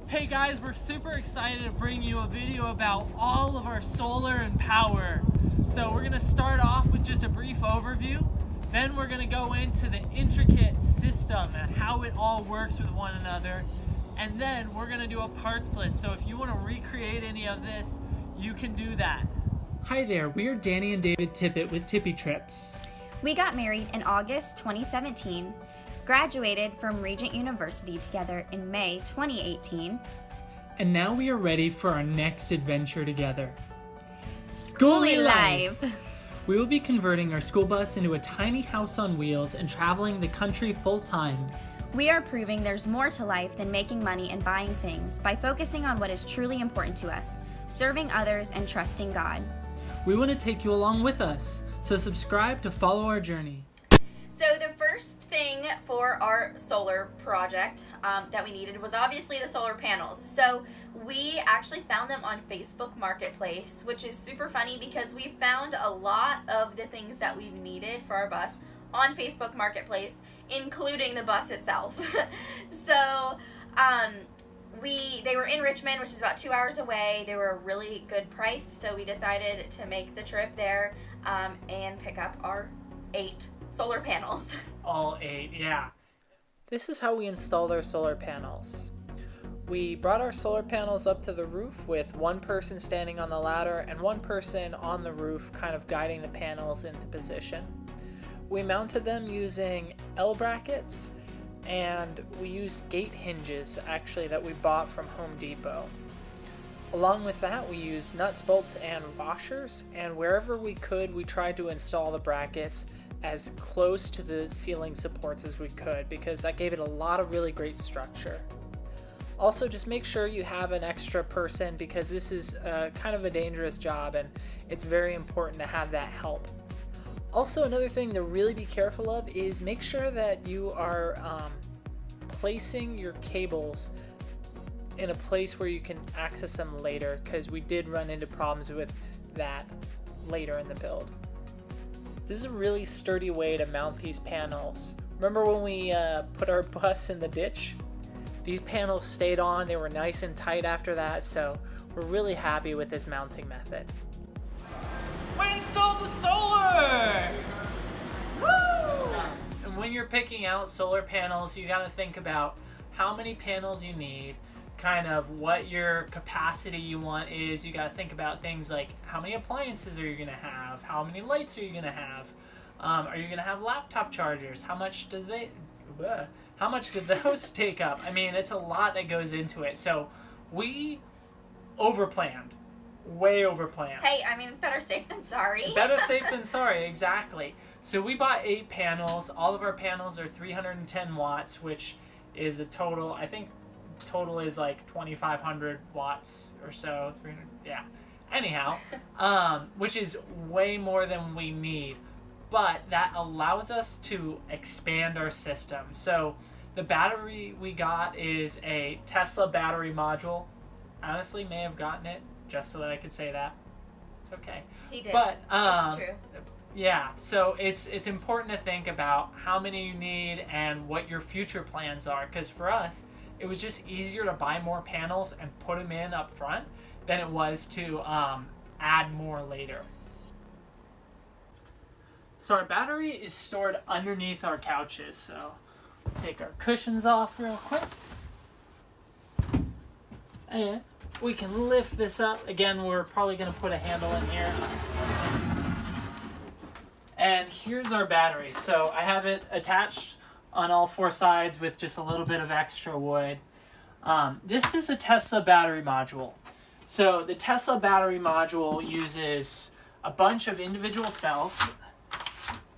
Hey guys, we're super excited to bring you a video about all of our solar and power. So we're gonna start off with just a brief overview. Then we're gonna go into the intricate system and how it all works with one another. And then we're gonna do a parts list. So if you wanna recreate any of this, you can do that. Hi there, we are Danny and David Tippett with Tippy Trips. We got married in August 2017, graduated from Regent University together in May 2018. And now we are ready for our next adventure together. Skoolie Live! We will be converting our school bus into a tiny house on wheels and traveling the country full time. We are proving there's more to life than making money and buying things by focusing on what is truly important to us, serving others and trusting God. We want to take you along with us, so subscribe to follow our journey. So the first thing for our solar project that we needed was obviously the solar panels. So we actually found them on Facebook Marketplace, which is super funny because we found a lot of the things that we needed for our bus on Facebook Marketplace, including the bus itself. So they were in Richmond, which is about 2 hours away. They were a really good price, so we decided to make the trip there and pick up our 8 solar panels. All 8, yeah. This is how we installed our solar panels. We brought our solar panels up to the roof with one person standing on the ladder and one person on the roof kind of guiding the panels into position. We mounted them using L brackets, and we used gate hinges actually that we bought from Home Depot. Along with that, we used nuts, bolts, and washers, and wherever we could, we tried to install the brackets as close to the ceiling supports as we could because that gave it a lot of really great structure. Also, just make sure you have an extra person because this is kind of a dangerous job and it's very important to have that help. Also, another thing to really be careful of is make sure that you are placing your cables in a place where you can access them later, because we did run into problems with that later in the build. This is a really sturdy way to mount these panels. Remember when we put our bus in the ditch? These panels stayed on, they were nice and tight after that, so we're really happy with this mounting method. We installed the solar! Woo! And when you're picking out solar panels, you gotta think about how many panels you need, kind of what your capacity you want is. You got to think about things like how many appliances are you going to have, how many lights are you going to have, are you going to have laptop chargers, how much do those take up? I mean, it's a lot that goes into it. So we overplanned, way overplanned. Hey, I mean, it's better safe than sorry. Better safe than sorry, exactly. So we bought 8 panels. All of our panels are 310 watts, which is a total, I think total is like 2,500 watts or so, 300, yeah. Anyhow, which is way more than we need, but that allows us to expand our system. So the battery we got is a Tesla battery module. Honestly, may have gotten it just so that I could say that. It's okay. He did. But that's true. yeah, so it's important to think about how many you need and what your future plans are, because for us, it was just easier to buy more panels and put them in up front than it was to add more later. So our battery is stored underneath our couches, so take our cushions off real quick. And we can lift this up. Again, we're probably going to put a handle in here. And here's our battery. So I have it attached on all 4 sides with just a little bit of extra wood. This is a Tesla battery module. So the Tesla battery module uses a bunch of individual cells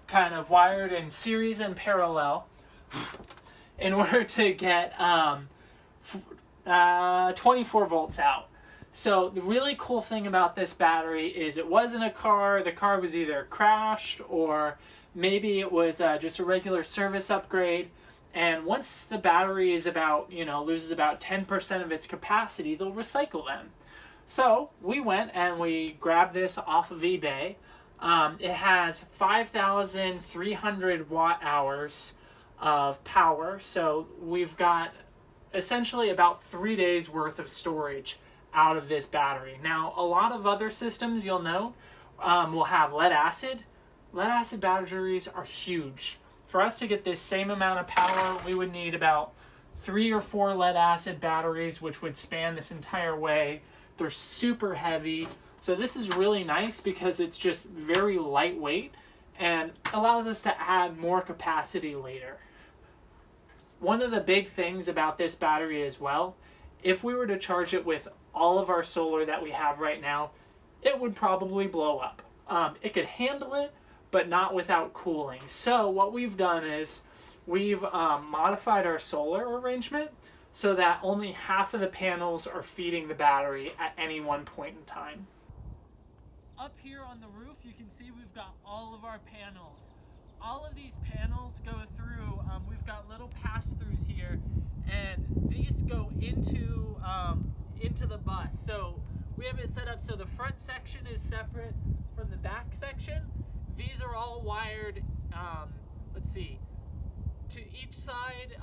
kind of wired in series and parallel in order to get 24 volts out. So the really cool thing about this battery is it wasn't a car. The car was either crashed or maybe it was just a regular service upgrade. And once the battery is about, loses about 10% of its capacity, they'll recycle them. So we went and we grabbed this off of eBay. It has 5,300 watt hours of power. So we've got essentially about 3 days worth of storage out of this battery. Now, a lot of other systems, you'll know, will have lead acid. Lead acid batteries are huge. For us to get this same amount of power, we would need about 3 or 4 lead acid batteries, which would span this entire way. They're super heavy. So this is really nice because it's just very lightweight and allows us to add more capacity later. One of the big things about this battery as well, if we were to charge it with all of our solar that we have right now, it would probably blow up. It could handle it, but not without cooling. So what we've done is we've modified our solar arrangement so that only half of the panels are feeding the battery at any one point in time. Up here on the roof, you can see we've got all of our panels. All of these panels go through, we've got little pass-throughs here, and these go into the bus. So we have it set up so the front section is separate from the back section. These are all wired, let's see, to each side,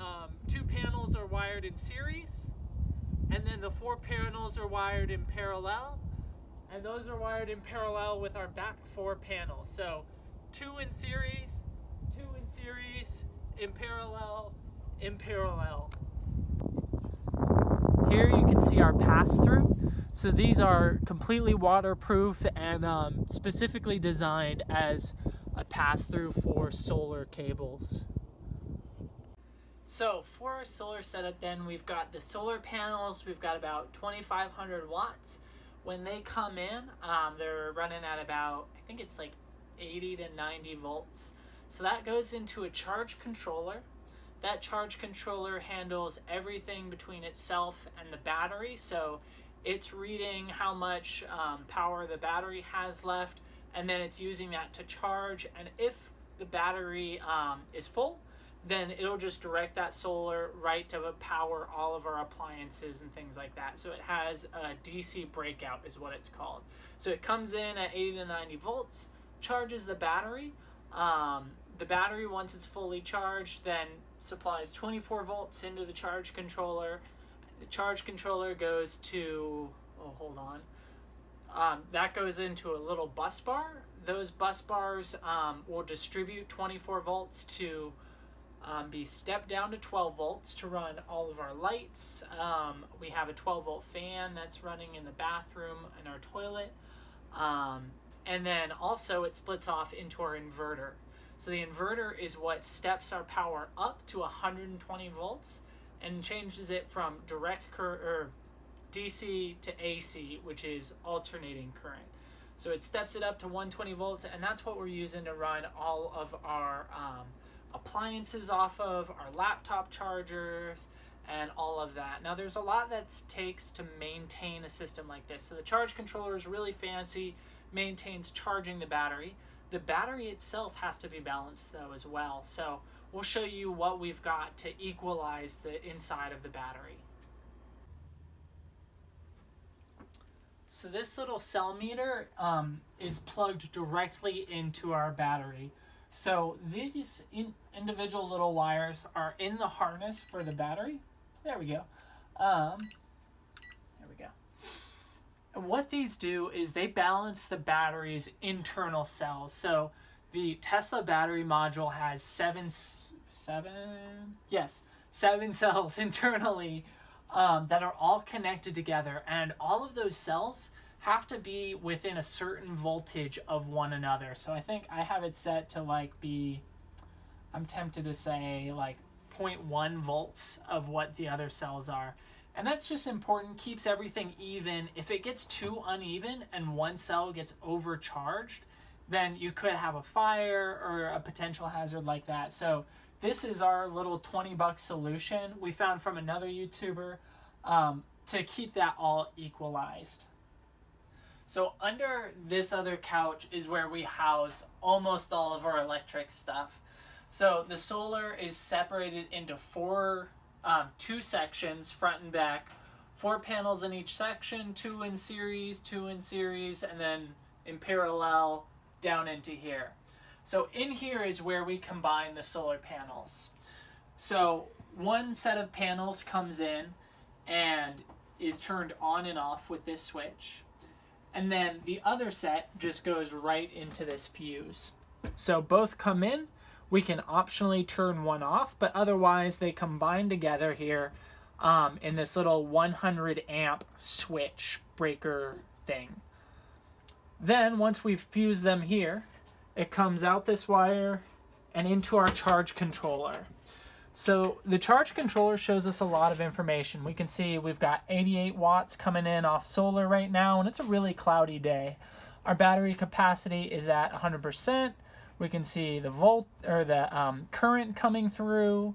2 panels are wired in series, and then the 4 panels are wired in parallel, and those are wired in parallel with our back 4 panels. So 2 in series, 2 in series, in parallel, in parallel. Here you can see our pass-through. So these are completely waterproof and specifically designed as a pass-through for solar cables. So for our solar setup then, we've got the solar panels, we've got about 2,500 watts. When they come in, they're running at about, I think it's like 80 to 90 volts. So that goes into a charge controller. That charge controller handles everything between itself and the battery. So it's reading how much power the battery has left, and then it's using that to charge. And if the battery is full, then it'll just direct that solar right to power all of our appliances and things like that. So it has a DC breakout is what it's called. So it comes in at 80 to 90 volts, charges the battery. The battery, once it's fully charged, then supplies 24 volts into the charge controller. The charge controller goes to, that goes into a little bus bar. Those bus bars will distribute 24 volts to be stepped down to 12 volts to run all of our lights. We have a 12 volt fan that's running in the bathroom and our toilet. And then also it splits off into our inverter. So the inverter is what steps our power up to 120 volts and changes it from direct current or DC to AC, which is alternating current. So it steps it up to 120 volts, and that's what we're using to run all of our appliances off of, our laptop chargers, and all of that. Now there's a lot that takes to maintain a system like this. So the charge controller is really fancy, maintains charging the battery. The battery itself has to be balanced though as well. So we'll show you what we've got to equalize the inside of the battery. So this little cell meter is plugged directly into our battery. So these individual little wires are in the harness for the battery. There we go. There we go. And what these do is they balance the battery's internal cells. So the Tesla battery module has seven cells internally that are all connected together, and all of those cells have to be within a certain voltage of one another. So I think I have it set to I'm tempted to say 0.1 volts of what the other cells are. And that's just important, keeps everything even. If it gets too uneven and one cell gets overcharged, then you could have a fire or a potential hazard like that. So this is our little $20 solution we found from another YouTuber to keep that all equalized. So under this other couch is where we house almost all of our electric stuff. So the solar is separated into two sections, front and back, 4 panels in each section, 2 in series, and then in parallel down into here. So in here is where we combine the solar panels. So one set of panels comes in and is turned on and off with this switch. And then the other set just goes right into this fuse. So both come in. We can optionally turn one off, but otherwise they combine together here in this little 100 amp switch breaker thing. Then once we've fused them here, it comes out this wire and into our charge controller. So the charge controller shows us a lot of information. We can see we've got 88 watts coming in off solar right now, and it's a really cloudy day. Our battery capacity is at 100%. We can see the current coming through.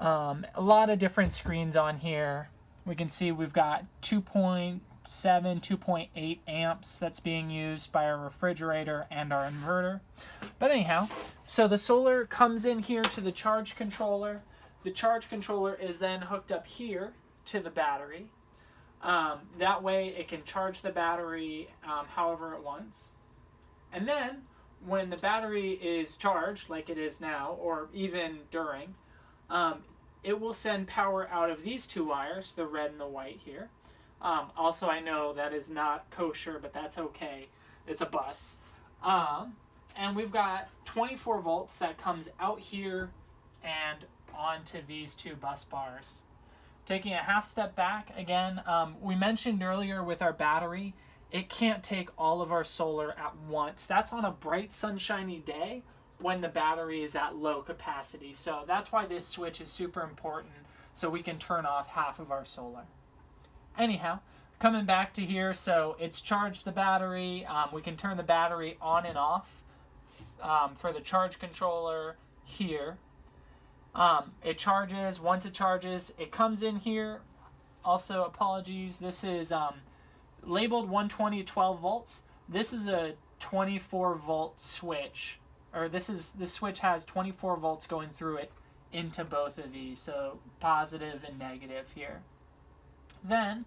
A lot of different screens on here. We can see we've got 2.7, 2.8 amps that's being used by our refrigerator and our inverter. But anyhow, so the solar comes in here to the charge controller. The charge controller is then hooked up here to the battery. That way it can charge the battery however it wants. And then when the battery is charged, like it is now, or even during, it will send power out of these two wires, the red and the white here. Also, I know that is not kosher, but that's okay. It's a bus. And we've got 24 volts that comes out here and onto these two bus bars. Taking a half step back again, we mentioned earlier with our battery, it can't take all of our solar at once. That's on a bright sunshiny day when the battery is at low capacity. So that's why this switch is super important, so we can turn off half of our solar. Anyhow, coming back to here, so it's charged the battery. We can turn the battery on and off for the charge controller here. It charges. Once it charges, it comes in here. Also, apologies, this is labeled 120 12 volts. This is a 24 volt switch, or this switch has 24 volts going through it into both of these, so positive and negative here. Then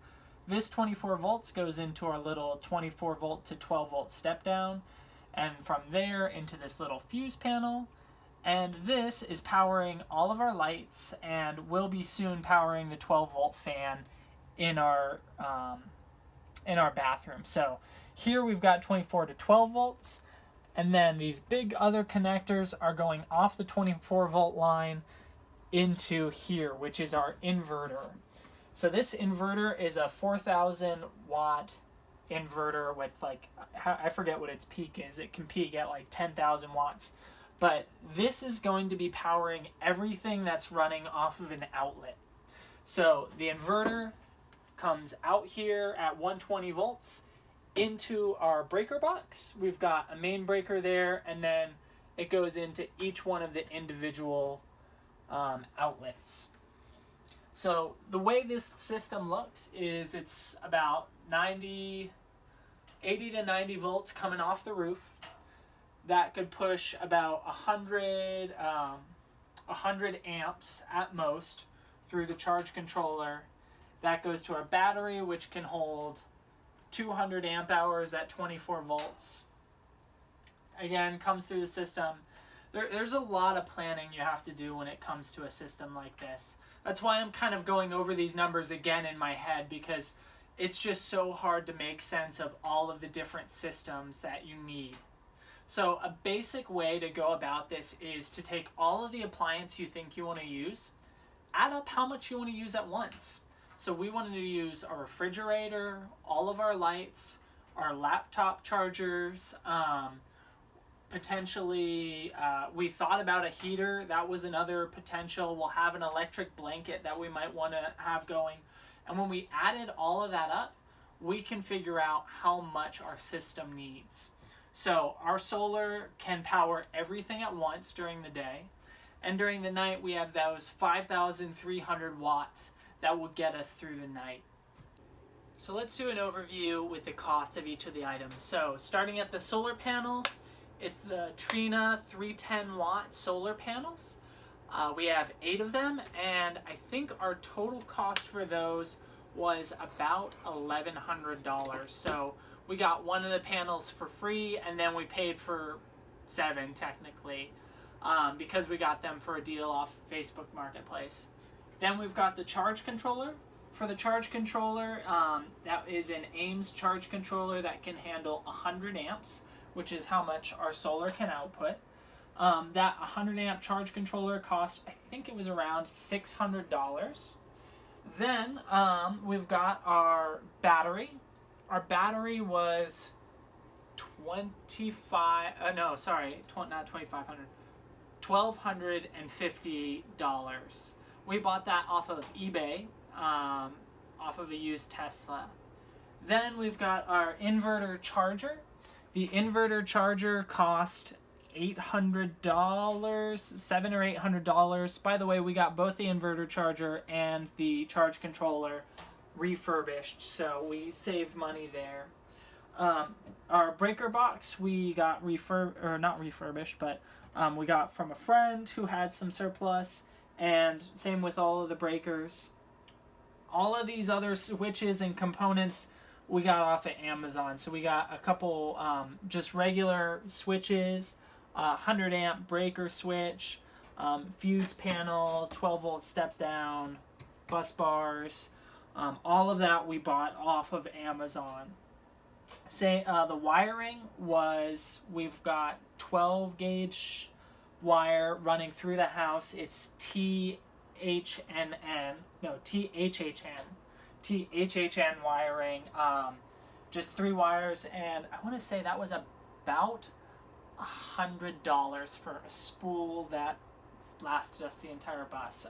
this 24 volts goes into our little 24 volt to 12 volt step down, and from there into this little fuse panel, and this is powering all of our lights and will be soon powering the 12 volt fan in our bathroom. So here we've got 24 to 12 volts, and then these big other connectors are going off the 24 volt line into here, which is our inverter. So this inverter is a 4,000 watt inverter with, like, I forget what its peak is. It can peak at like 10,000 watts. But this is going to be powering everything that's running off of an outlet. So the inverter comes out here at 120 volts into our breaker box. We've got a main breaker there, and then it goes into each one of the individual outlets. So the way this system looks is it's about 80 to 90 volts coming off the roof. That could push about 100 amps at most through the charge controller. That goes to our battery, which can hold 200 amp hours at 24 volts. Again, comes through the system. There's a lot of planning you have to do when it comes to a system like this. That's why I'm kind of going over these numbers again in my head, because it's just so hard to make sense of all of the different systems that you need. So a basic way to go about this is to take all of the appliances you think you want to use, add up how much you want to use at once. So we wanted to use our refrigerator, all of our lights, our laptop chargers, potentially we thought about a heater. That was another potential. We'll have an electric blanket that we might want to have going. And when we added all of that up, we can figure out how much our system needs. So our solar can power everything at once during the day, and during the night we have those 5,300 watts that will get us through the night. So let's do an overview with the cost of each of the items. So starting at the solar panels, it's the Trina 310 watt solar panels. We have 8 of them, and I think our total cost for those was about $1,100. So we got one of the panels for free, and then we paid for 7 technically, because we got them for a deal off Facebook Marketplace. Then we've got the charge controller. For the charge controller, that is an Ames charge controller that can handle 100 amps, which is how much our solar can output. That 100 amp charge controller cost, I think it was around $600. Then we've got our battery. Our battery was $1,250. We bought that off of eBay, off of a used Tesla. Then we've got our inverter charger. The inverter charger cost $800, $700 or $800. By the way, we got both the inverter charger and the charge controller refurbished, so we saved money there. Our breaker box we got not refurbished, but we got from a friend who had some surplus, and same with all of the breakers. All of these other switches and components we got off of Amazon. So we got a couple just regular switches, 100 amp breaker switch, fuse panel, 12 volt step down, bus bars. All of that we bought off of Amazon. The wiring was, we've got 12 gauge wire running through the house. It's THHN wiring, just 3 wires, and I want to say that was about $100 for a spool that lasted us the entire bus.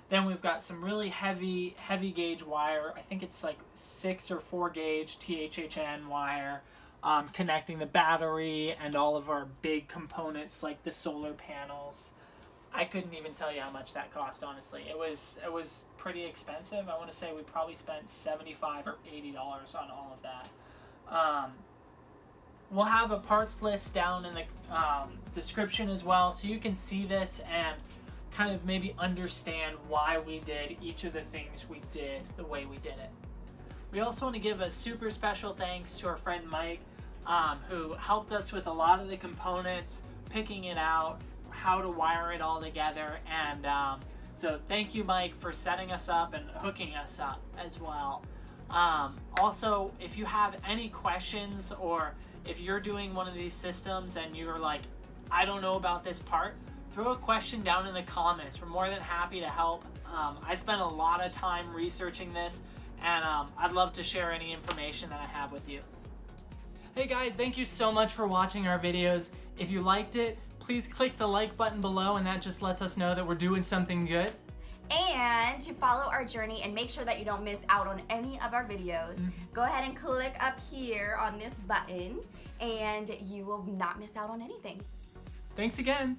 Then we've got some really heavy gauge wire. I think it's like 6 or 4 gauge THHN wire, connecting the battery and all of our big components like the solar panels. I couldn't even tell you how much that cost, honestly. It was pretty expensive. I want to say we probably spent $75 or $80 on all of that. We'll have a parts list down in the description as well, so you can see this and kind of maybe understand why we did each of the things we did the way we did it. We also want to give a super special thanks to our friend Mike, who helped us with a lot of the components, picking it out, how to wire it all together, and so thank you, Mike, for setting us up and hooking us up as well. Also, if you have any questions, or if you're doing one of these systems and you're like, I don't know about this part, throw a question down in the comments. We're more than happy to help. I spent a lot of time researching this, and I'd love to share any information that I have with you. Hey guys, thank you so much for watching our videos. If you liked it, please click the like button below, and that just lets us know that we're doing something good. And to follow our journey and make sure that you don't miss out on any of our videos, go ahead and click up here on this button, and you will not miss out on anything. Thanks again.